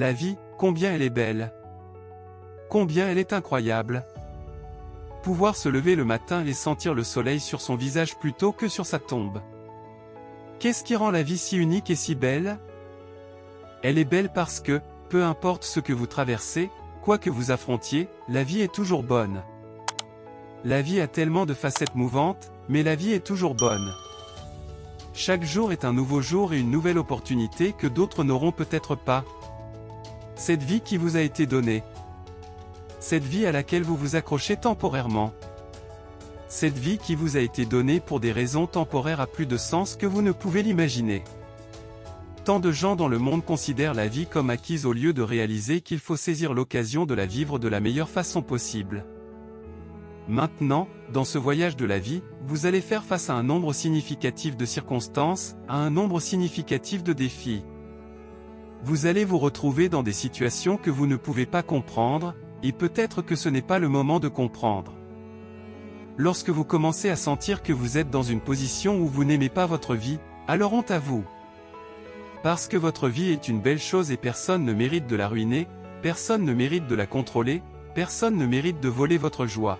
La vie, combien elle est belle. Combien elle est incroyable. Pouvoir se lever le matin et sentir le soleil sur son visage plutôt que sur sa tombe. Qu'est-ce qui rend la vie si unique et si belle? Elle est belle parce que, peu importe ce que vous traversez, quoi que vous affrontiez, la vie est toujours bonne. La vie a tellement de facettes mouvantes, mais la vie est toujours bonne. Chaque jour est un nouveau jour et une nouvelle opportunité que d'autres n'auront peut-être pas. Cette vie qui vous a été donnée. Cette vie à laquelle vous vous accrochez temporairement. Cette vie qui vous a été donnée pour des raisons temporaires a plus de sens que vous ne pouvez l'imaginer. Tant de gens dans le monde considèrent la vie comme acquise au lieu de réaliser qu'il faut saisir l'occasion de la vivre de la meilleure façon possible. Maintenant, dans ce voyage de la vie, vous allez faire face à un nombre significatif de circonstances, à un nombre significatif de défis. Vous allez vous retrouver dans des situations que vous ne pouvez pas comprendre, et peut-être que ce n'est pas le moment de comprendre. Lorsque vous commencez à sentir que vous êtes dans une position où vous n'aimez pas votre vie, alors honte à vous. Parce que votre vie est une belle chose et personne ne mérite de la ruiner, personne ne mérite de la contrôler, personne ne mérite de voler votre joie.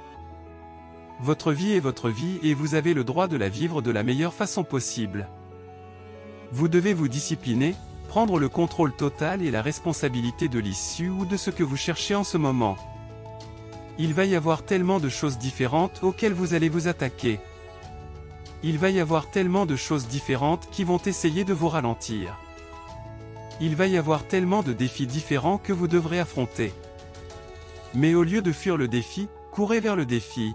Votre vie est votre vie et vous avez le droit de la vivre de la meilleure façon possible. Vous devez vous discipliner, prendre le contrôle total et la responsabilité de l'issue ou de ce que vous cherchez en ce moment. Il va y avoir tellement de choses différentes auxquelles vous allez vous attaquer. Il va y avoir tellement de choses différentes qui vont essayer de vous ralentir. Il va y avoir tellement de défis différents que vous devrez affronter. Mais au lieu de fuir le défi, courez vers le défi.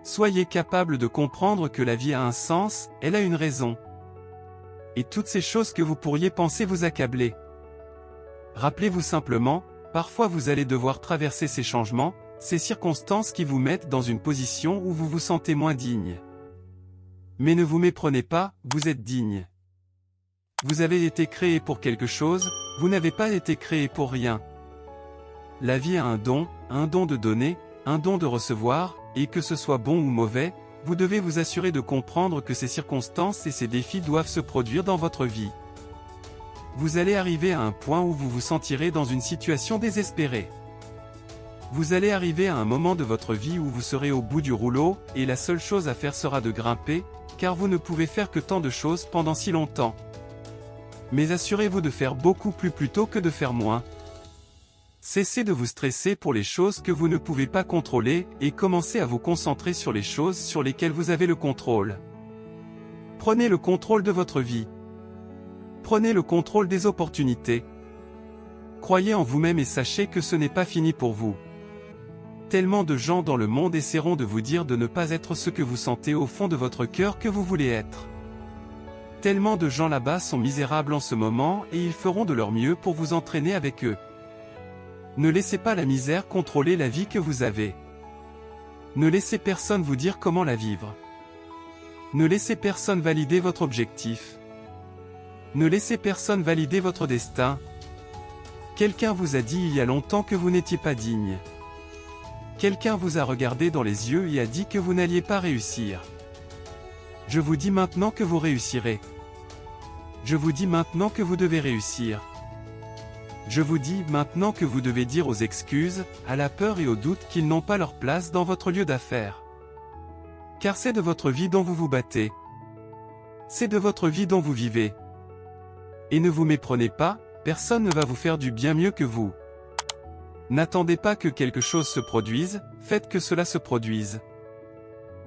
Soyez capable de comprendre que la vie a un sens, elle a une raison. Et toutes ces choses que vous pourriez penser vous accabler. Rappelez-vous simplement, parfois vous allez devoir traverser ces changements, ces circonstances qui vous mettent dans une position où vous vous sentez moins digne. Mais ne vous méprenez pas, vous êtes digne. Vous avez été créé pour quelque chose, vous n'avez pas été créé pour rien. La vie a un don de donner, un don de recevoir, et que ce soit bon ou mauvais, vous devez vous assurer de comprendre que ces circonstances et ces défis doivent se produire dans votre vie. Vous allez arriver à un point où vous vous sentirez dans une situation désespérée. Vous allez arriver à un moment de votre vie où vous serez au bout du rouleau, et la seule chose à faire sera de grimper, car vous ne pouvez faire que tant de choses pendant si longtemps. Mais assurez-vous de faire beaucoup plus plutôt que de faire moins. Cessez de vous stresser pour les choses que vous ne pouvez pas contrôler, et commencez à vous concentrer sur les choses sur lesquelles vous avez le contrôle. Prenez le contrôle de votre vie. Prenez le contrôle des opportunités. Croyez en vous-même et sachez que ce n'est pas fini pour vous. Tellement de gens dans le monde essaieront de vous dire de ne pas être ce que vous sentez au fond de votre cœur que vous voulez être. Tellement de gens là-bas sont misérables en ce moment et ils feront de leur mieux pour vous entraîner avec eux. Ne laissez pas la misère contrôler la vie que vous avez. Ne laissez personne vous dire comment la vivre. Ne laissez personne valider votre objectif. Ne laissez personne valider votre destin. Quelqu'un vous a dit il y a longtemps que vous n'étiez pas digne. Quelqu'un vous a regardé dans les yeux et a dit que vous n'alliez pas réussir. Je vous dis maintenant que vous réussirez. Je vous dis maintenant que vous devez réussir. Je vous dis maintenant que vous devez dire aux excuses, à la peur et au doute qu'ils n'ont pas leur place dans votre lieu d'affaires. Car c'est de votre vie dont vous vous battez. C'est de votre vie dont vous vivez. Et ne vous méprenez pas, personne ne va vous faire du bien mieux que vous. N'attendez pas que quelque chose se produise, faites que cela se produise.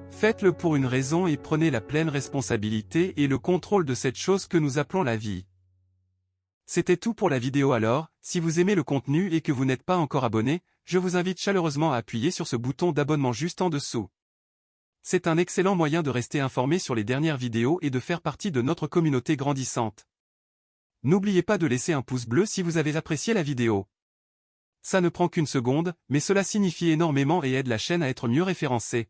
Faites-le pour une raison et prenez la pleine responsabilité et le contrôle de cette chose que nous appelons la vie. C'était tout pour la vidéo alors, si vous aimez le contenu et que vous n'êtes pas encore abonné, je vous invite chaleureusement à appuyer sur ce bouton d'abonnement juste en dessous. C'est un excellent moyen de rester informé sur les dernières vidéos et de faire partie de notre communauté grandissante. N'oubliez pas de laisser un pouce bleu si vous avez apprécié la vidéo. Ça ne prend qu'une seconde, mais cela signifie énormément et aide la chaîne à être mieux référencée.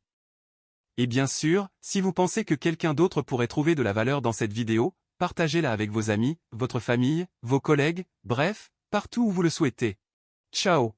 Et bien sûr, si vous pensez que quelqu'un d'autre pourrait trouver de la valeur dans cette vidéo, partagez-la avec vos amis, votre famille, vos collègues, bref, partout où vous le souhaitez. Ciao!